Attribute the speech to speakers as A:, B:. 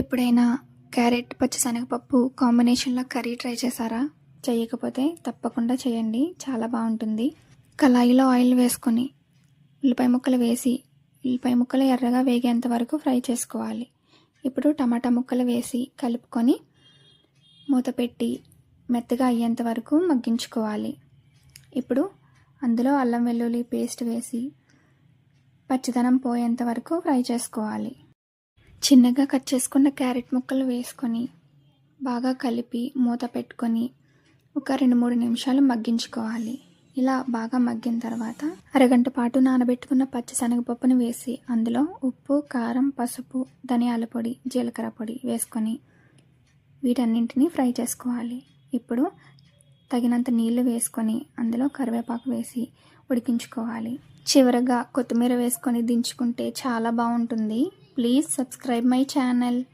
A: ఎప్పుడైనా క్యారెట్ పచ్చిశనగపప్పు కాంబినేషన్లో కర్రీ ట్రై చేశారా? చేయకపోతే తప్పకుండా చేయండి, చాలా బాగుంటుంది. కళాయిలో ఆయిల్ వేసుకొని ఉల్లిపాయ ముక్కలు వేసి ఉల్లిపాయ ముక్కలు ఎర్రగా వేగేంత వరకు ఫ్రై చేసుకోవాలి. ఇప్పుడు టమాటా ముక్కలు వేసి కలుపుకొని మూత పెట్టి మెత్తగా అయ్యేంత వరకు మగ్గించుకోవాలి. ఇప్పుడు అందులో అల్లం వెల్లుల్లి పేస్ట్ వేసి పచ్చిదనం పోయేంత వరకు ఫ్రై చేసుకోవాలి. చిన్నగా కట్ చేసుకున్న క్యారెట్ ముక్కలు వేసుకొని బాగా కలిపి మూత పెట్టుకొని ఒక 2-3 నిమిషాలు మగ్గించుకోవాలి. ఇలా బాగా మగ్గిన తర్వాత అరగంట పాటు నానబెట్టుకున్న పచ్చిశనగపప్పును వేసి అందులో ఉప్పు, కారం, పసుపు, ధనియాల పొడి, జీలకర్ర పొడి వేసుకొని వీటన్నింటినీ ఫ్రై చేసుకోవాలి. ఇప్పుడు తగినంత నీళ్లు వేసుకొని అందులో కరివేపాకు వేసి ఉడికించుకోవాలి. చివరగా కొత్తిమీర వేసుకొని దించుకుంటే చాలా బాగుంటుంది. Please subscribe my channel.